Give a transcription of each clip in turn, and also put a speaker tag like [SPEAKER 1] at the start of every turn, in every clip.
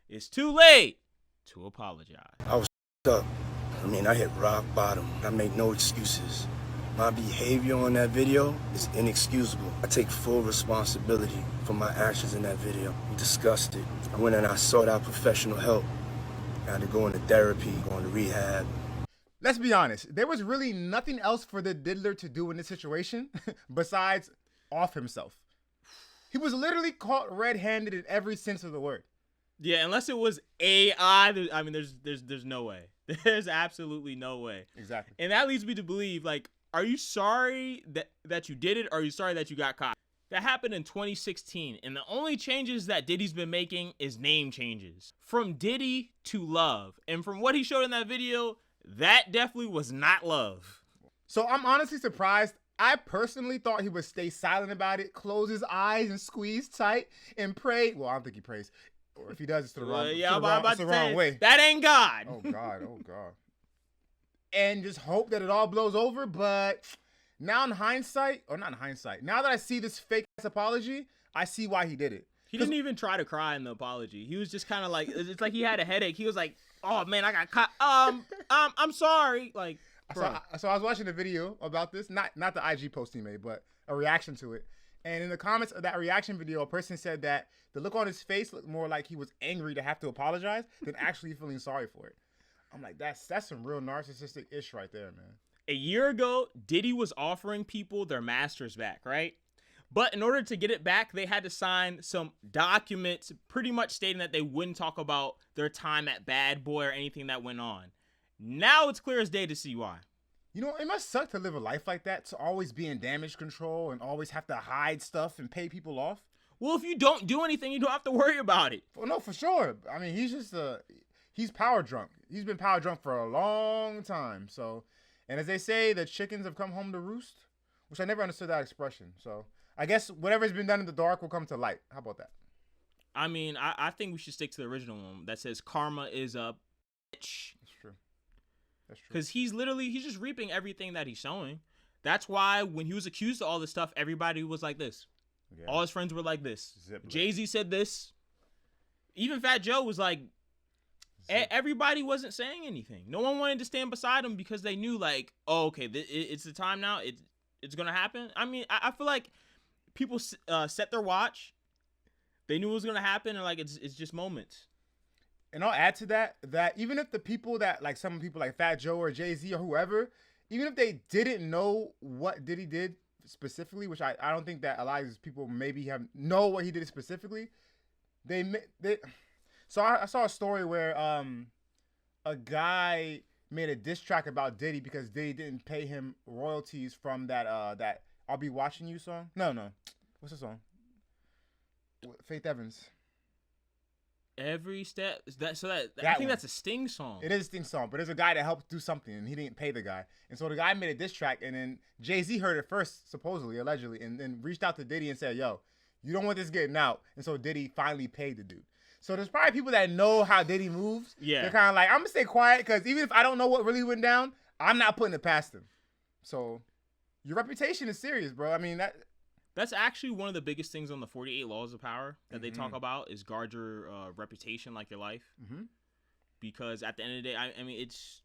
[SPEAKER 1] it's too late to apologize.
[SPEAKER 2] I was up. I hit rock bottom. I made no excuses. My behavior on that video is inexcusable. I take full responsibility for my actions in that video. I'm disgusted. I went and I sought out professional help. I had to go into therapy, go into rehab.
[SPEAKER 3] Let's be honest. There was really nothing else for the diddler to do in this situation besides off himself. He was literally caught red-handed in every sense of the word.
[SPEAKER 1] Yeah, unless it was AI, there's no way. There's absolutely no way.
[SPEAKER 3] Exactly.
[SPEAKER 1] And that leads me to believe, like, are you sorry that you did it, or are you sorry that you got caught? That happened in 2016, and the only changes that Diddy's been making is name changes. From Diddy to Love. And from what he showed in that video, that definitely was not love.
[SPEAKER 3] So I'm honestly surprised. I personally thought he would stay silent about it, close his eyes and squeeze tight and pray. Well, I don't think he prays. Or if he does, it's the wrong, wrong way.
[SPEAKER 1] That ain't God.
[SPEAKER 3] Oh, God. And just hope that it all blows over. But now in hindsight, or not in hindsight, now that I see this fake ass apology, I see why he did it.
[SPEAKER 1] He didn't even try to cry in the apology. He was just kind of like, it's like he had a headache. He was like, oh man, I got caught. I'm sorry. Like,
[SPEAKER 3] so I was watching a video about this, not the IG post he made, but a reaction to it. And in the comments of that reaction video, a person said that the look on his face looked more like he was angry to have to apologize than actually feeling sorry for it. I'm like, that's some real narcissistic ish right there, man.
[SPEAKER 1] A year ago, Diddy was offering people their masters back, right? But in order to get it back, they had to sign some documents pretty much stating that they wouldn't talk about their time at Bad Boy or anything that went on. Now it's clear as day to see why.
[SPEAKER 3] You know, it must suck to live a life like that, to always be in damage control and always have to hide stuff and pay people off.
[SPEAKER 1] Well, if you don't do anything, you don't have to worry about it.
[SPEAKER 3] Well, no, for sure. I mean, he's just he's power drunk. He's been power drunk for a long time. So, and as they say, the chickens have come home to roost, which I never understood that expression. So I guess whatever's been done in the dark will come to light. How about that?
[SPEAKER 1] I mean, I think we should stick to the original one that says karma is a bitch.
[SPEAKER 3] That's true. That's true.
[SPEAKER 1] Because he's just reaping everything that he's sowing. That's why when he was accused of all this stuff, everybody was like this. Yeah. All his friends were like this. Jay-Z said this. Even Fat Joe was like, everybody wasn't saying anything. No one wanted to stand beside him because they knew, like, oh, okay, it's the time now. It's going to happen. I mean, I feel like people set their watch. They knew it was going to happen, and, like, it's just moments.
[SPEAKER 3] And I'll add to that even if the people that, like, some people like Fat Joe or Jay-Z or whoever, even if they didn't know what Diddy did specifically, which I don't think that a lot of these people maybe know what he did specifically, so I saw a story where a guy made a diss track about Diddy because Diddy didn't pay him royalties from that I'll Be Watching You song. No, what's the song? Faith Evans.
[SPEAKER 1] Every step I think that's a Sting song.
[SPEAKER 3] It is a Sting song, but there's a guy that helped do something and he didn't pay the guy, and so the guy made a diss track, and then Jay-Z heard it first, supposedly, allegedly, and then reached out to Diddy and said, yo, you don't want this getting out, and so Diddy finally paid the dude. So there's probably people that know how Diddy moves.
[SPEAKER 1] Yeah,
[SPEAKER 3] they're kind of like, I'm gonna stay quiet because even if I don't know what really went down, I'm not putting it past him. So your reputation is serious, bro. I mean
[SPEAKER 1] That's actually one of the biggest things on the 48 Laws of Power that they talk about is guard your reputation like your life. Mm-hmm. Because at the end of the day, I mean, it's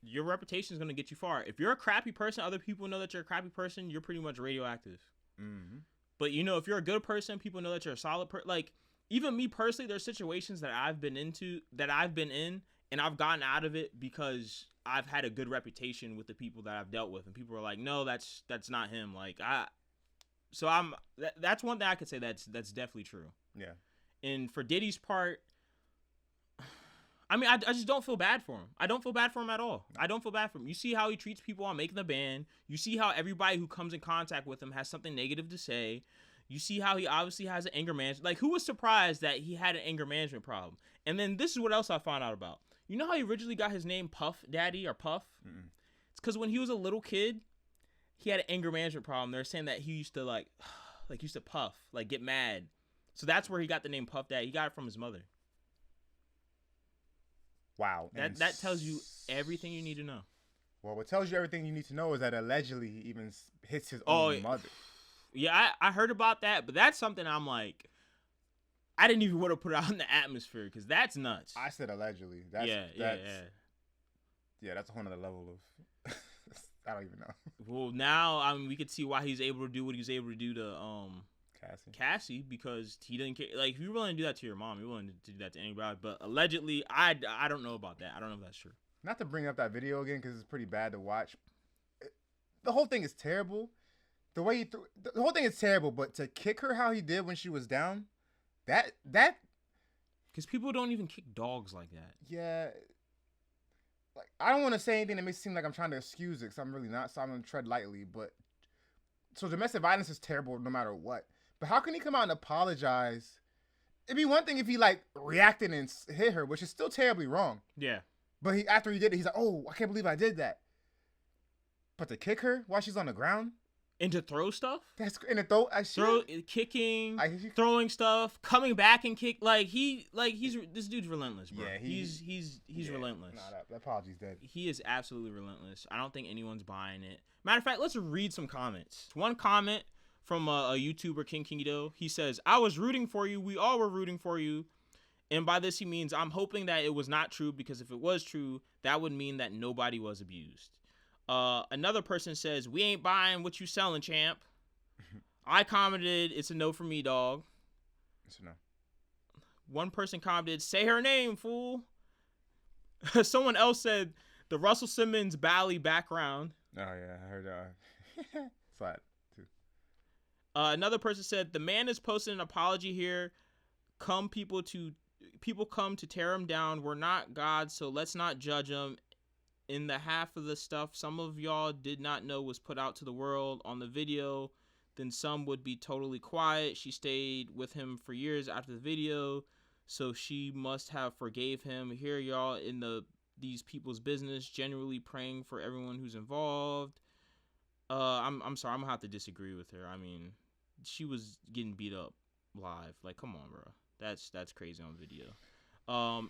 [SPEAKER 1] your reputation is going to get you far. If you're a crappy person, other people know that you're a crappy person, you're pretty much radioactive. Mm-hmm. But, you know, if you're a good person, people know that you're a solid person. Like, even me personally, there's situations that I've been in, and I've gotten out of it because I've had a good reputation with the people that I've dealt with. And people are like, no, that's not him. Like, So that's one thing I could say that's definitely true.
[SPEAKER 3] Yeah.
[SPEAKER 1] And for Diddy's part, I mean, I just don't feel bad for him. I don't feel bad for him at all. I don't feel bad for him. You see how he treats people on Making the Band. You see how everybody who comes in contact with him has something negative to say. You see how he obviously has an anger management. Like, who was surprised that he had an anger management problem? And then this is what else I found out about. You know how he originally got his name Puff Daddy or Puff? Mm-mm. It's because when he was a little kid, he had an anger management problem. They're saying that he used to used to puff, like get mad. So that's where he got the name Puff Daddy. He got it from his mother.
[SPEAKER 3] Wow.
[SPEAKER 1] That tells you everything you need to know.
[SPEAKER 3] Well, what tells you everything you need to know is that allegedly he even hits his own mother.
[SPEAKER 1] Yeah, I heard about that, but that's something I'm like, I didn't even want to put it out in the atmosphere because that's nuts.
[SPEAKER 3] I said allegedly.
[SPEAKER 1] Yeah,
[SPEAKER 3] that's a whole nother level of. I don't even know.
[SPEAKER 1] Well, now we could see why he's able to do what he's able to do to Cassie because he didn't care. Like, if you're willing to do that to your mom, you're willing to do that to anybody. But allegedly, I don't know about that. I don't know if that's true.
[SPEAKER 3] Not to bring up that video again because it's pretty bad to watch. The whole thing is terrible. The way the whole thing is terrible. But to kick her how he did when she was down, that
[SPEAKER 1] because people don't even kick dogs like that.
[SPEAKER 3] Yeah. Like, I don't want to say anything that makes it seem like I'm trying to excuse it because I'm really not. So I'm going to tread lightly. But so domestic violence is terrible no matter what. But how can he come out and apologize? It'd be one thing if he like reacted and hit her, which is still terribly wrong.
[SPEAKER 1] Yeah.
[SPEAKER 3] But after he did it, he's like, "Oh, I can't believe I did that." But to kick her while she's on the ground
[SPEAKER 1] and to throw stuff,
[SPEAKER 3] that's in the throw,
[SPEAKER 1] kicking, throwing stuff, coming back and kick. He's this dude's relentless, bro. Yeah, he's relentless.
[SPEAKER 3] Nah, that apology's dead.
[SPEAKER 1] He is absolutely relentless. I don't think anyone's buying it. Matter of fact, let's read some comments. One comment from a YouTuber, King Kingido. He says, "I was rooting for you. We all were rooting for you." And by this, he means, "I'm hoping that it was not true because if it was true, that would mean that nobody was abused." Another person says, "We ain't buying what you selling, champ." I commented, "It's a no for me, dog."
[SPEAKER 3] It's a no.
[SPEAKER 1] One person commented, "Say her name, fool." Someone else said, "The Russell Simmons Bally background."
[SPEAKER 3] Oh, yeah, I heard that. Flat, too.
[SPEAKER 1] Another person said, "The man is posting an apology here. People come to tear him down. We're not God, so let's not judge him. In the half of the stuff some of y'all did not know was put out to the world on the video, then some would be totally quiet. She stayed with him for years after the video, so she must have forgave him. Here y'all in these people's business, generally praying for everyone who's involved." I'm sorry, I'm gonna have to disagree with her. I mean, she was getting beat up live. Like, come on, bro. That's crazy on video.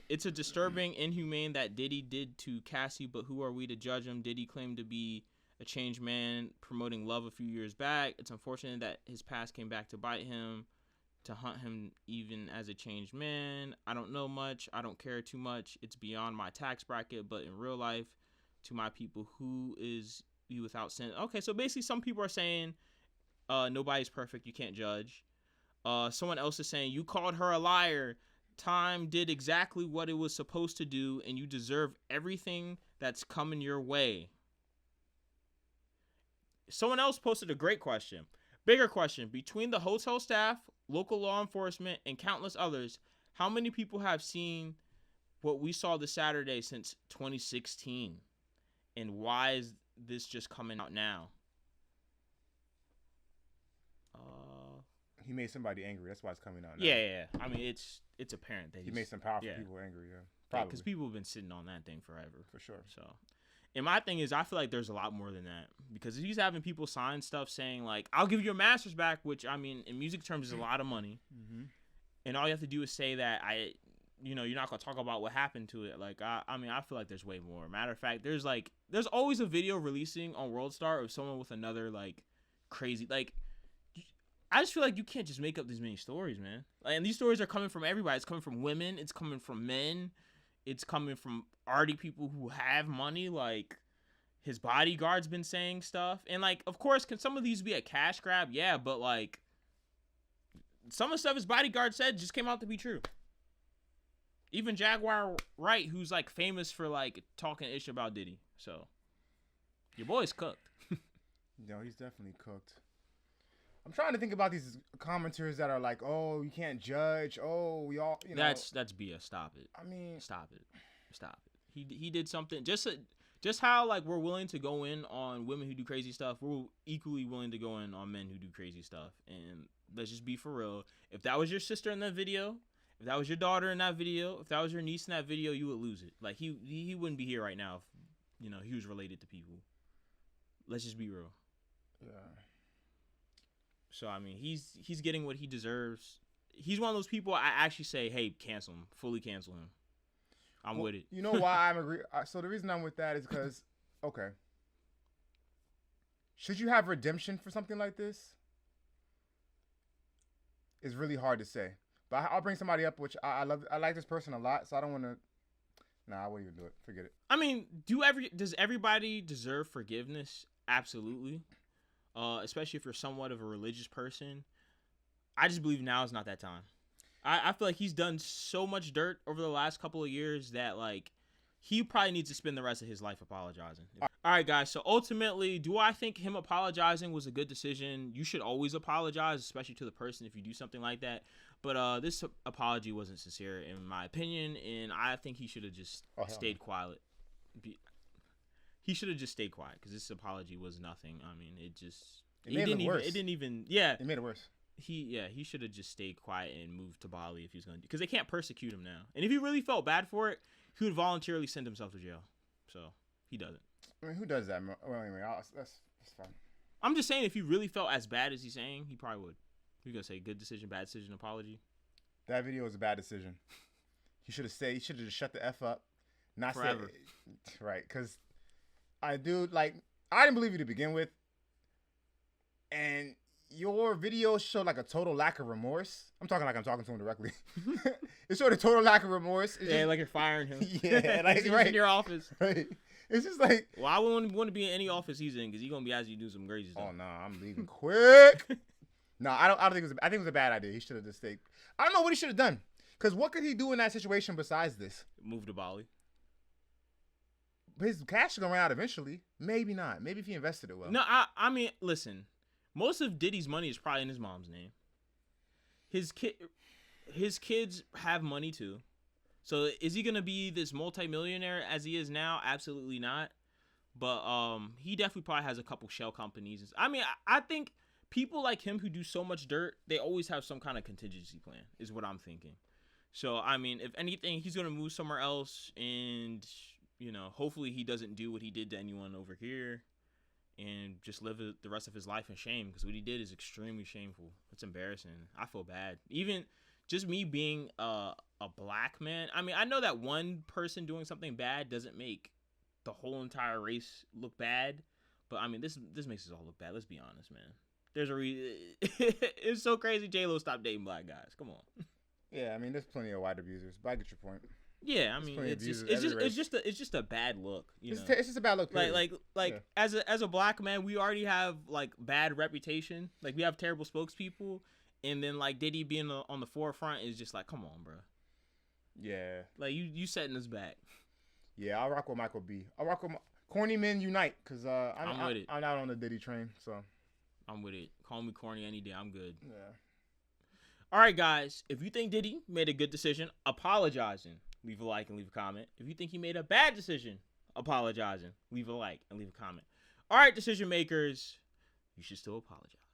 [SPEAKER 1] It's a disturbing, inhumane that Diddy did to Cassie, but who are we to judge him? Diddy claimed to be a changed man, promoting love a few years back. It's unfortunate that his past came back to bite him, to hunt him even as a changed man. I don't know much. I don't care too much. It's beyond my tax bracket, but in real life, to my people, who is you without sin? Okay, so basically some people are saying nobody's perfect. You can't judge. Someone else is saying, "You called her a liar. Time did exactly what it was supposed to do, and you deserve everything that's coming your way." Someone else posted a great question. Bigger question. Between the hotel staff, local law enforcement, and countless others, how many people have seen what we saw this Saturday since 2016? And why is this just coming out now?
[SPEAKER 3] He made somebody angry. That's why it's coming out now.
[SPEAKER 1] Yeah. I mean, it's apparent that
[SPEAKER 3] he made some powerful people angry. Yeah, probably
[SPEAKER 1] because people have been sitting on that thing forever.
[SPEAKER 3] For sure.
[SPEAKER 1] So, and my thing is, I feel like there's a lot more than that because he's having people sign stuff saying like, "I'll give you your master's back," which I mean, in music terms, is a lot of money. Mm-hmm. And all you have to do is say that you're not gonna talk about what happened to it. Like, I mean, I feel like there's way more. Matter of fact, there's always a video releasing on WorldStar of someone with another like crazy like. I just feel like you can't just make up these many stories, man. And these stories are coming from everybody. It's coming from women. It's coming from men. It's coming from arty people who have money. Like, his bodyguard's been saying stuff. And, like, of course, can some of these be a cash grab? Yeah, but, like, some of the stuff his bodyguard said just came out to be true. Even Jaguar Wright, who's, like, famous for, like, talking ish about Diddy. So, your boy's cooked.
[SPEAKER 3] No, he's definitely cooked. I'm trying to think about these commenters that are like, "Oh, you can't judge. Oh, we all, you know."
[SPEAKER 1] That's BS. Stop it.
[SPEAKER 3] I mean,
[SPEAKER 1] stop it. He did something. Just how like we're willing to go in on women who do crazy stuff, we're equally willing to go in on men who do crazy stuff. And let's just be for real. If that was your sister in that video, if that was your daughter in that video, if that was your niece in that video, you would lose it. Like he wouldn't be here right now if he was related to people. Let's just be real.
[SPEAKER 3] Yeah.
[SPEAKER 1] So, I mean, he's getting what he deserves. He's one of those people I actually say, hey, cancel him. Fully cancel him. I'm with it.
[SPEAKER 3] You know why I'm agree? So the reason I'm with that is because, okay. Should you have redemption for something like this? It's really hard to say. But I'll bring somebody up, which I love. I like this person a lot, so I don't want to. Nah, I won't even do it. Forget it.
[SPEAKER 1] I mean, does everybody deserve forgiveness? Absolutely. Especially if you're somewhat of a religious person. I just believe now is not that time. I feel like he's done so much dirt over the last couple of years that, like, he probably needs to spend the rest of his life apologizing. All right, guys. So ultimately, do I think him apologizing was a good decision? You should always apologize, especially to the person if you do something like that. But this apology wasn't sincere, in my opinion, and I think he should have just stayed quiet. He should have just stayed quiet because this apology was nothing. I mean, it didn't even. Yeah,
[SPEAKER 3] it made it worse.
[SPEAKER 1] He should have just stayed quiet and moved to Bali if he was going to, because they can't persecute him now. And if he really felt bad for it, he would voluntarily send himself to jail. So he doesn't.
[SPEAKER 3] I mean, who does that? Well, anyway, that's fine.
[SPEAKER 1] I'm just saying, if he really felt as bad as he's saying, he probably would. You're gonna say good decision, bad decision, apology.
[SPEAKER 3] That video was a bad decision. He should have stayed. He should have just shut the F up. Not
[SPEAKER 1] forever.
[SPEAKER 3] Right, because I didn't believe you to begin with, and your video showed like a total lack of remorse. I'm talking to him directly. It showed a total lack of remorse.
[SPEAKER 1] Like you're firing him.
[SPEAKER 3] Yeah, like
[SPEAKER 1] he's in your office.
[SPEAKER 3] Right. It's just like,
[SPEAKER 1] well, I wouldn't want to be in any office he's in because he's gonna be asking you to do some crazy stuff.
[SPEAKER 3] Oh no, I'm leaving quick. No, I don't think it was. I think it was a bad idea. He should have just stayed. I don't know what he should have done. Because what could he do in that situation besides this?
[SPEAKER 1] Move to Bali.
[SPEAKER 3] His cash is gonna run out eventually. Maybe not. Maybe if he invested it well.
[SPEAKER 1] No, I mean, listen. Most of Diddy's money is probably in his mom's name. His kids have money too. So is he gonna be this multimillionaire as he is now? Absolutely not. But he definitely probably has a couple shell companies. I mean, I think people like him who do so much dirt, they always have some kind of contingency plan, is what I'm thinking. So I mean, if anything, he's gonna move somewhere else, and hopefully he doesn't do what he did to anyone over here, and just live the rest of his life in shame, because what he did is extremely shameful. It's embarrassing. I feel bad. Even just me being a black man. I mean, I know that one person doing something bad doesn't make the whole entire race look bad, but I mean, this makes us all look bad. Let's be honest, man. There's a it's so crazy J-Lo stopped dating black guys. Come on.
[SPEAKER 3] Yeah, I mean, there's plenty of white abusers, but I get your point.
[SPEAKER 1] Yeah, I mean, it's just a bad look. It's
[SPEAKER 3] just a bad look.
[SPEAKER 1] Period. Like as a black man, we already have like bad reputation. Like we have terrible spokespeople, and then like Diddy being on the forefront is just like, come on, bro.
[SPEAKER 3] Yeah.
[SPEAKER 1] Like you setting us back.
[SPEAKER 3] Yeah, I'll rock with Michael B. I'll rock with Corny Men Unite, because I'm with it. I'm out on the Diddy train, so.
[SPEAKER 1] I'm with it. Call me corny any day. I'm good.
[SPEAKER 3] Yeah.
[SPEAKER 1] All right, guys. If you think Diddy made a good decision, apologizing, leave a like and leave a comment. If you think he made a bad decision, apologizing, leave a like and leave a comment. All right, decision makers, you should still apologize.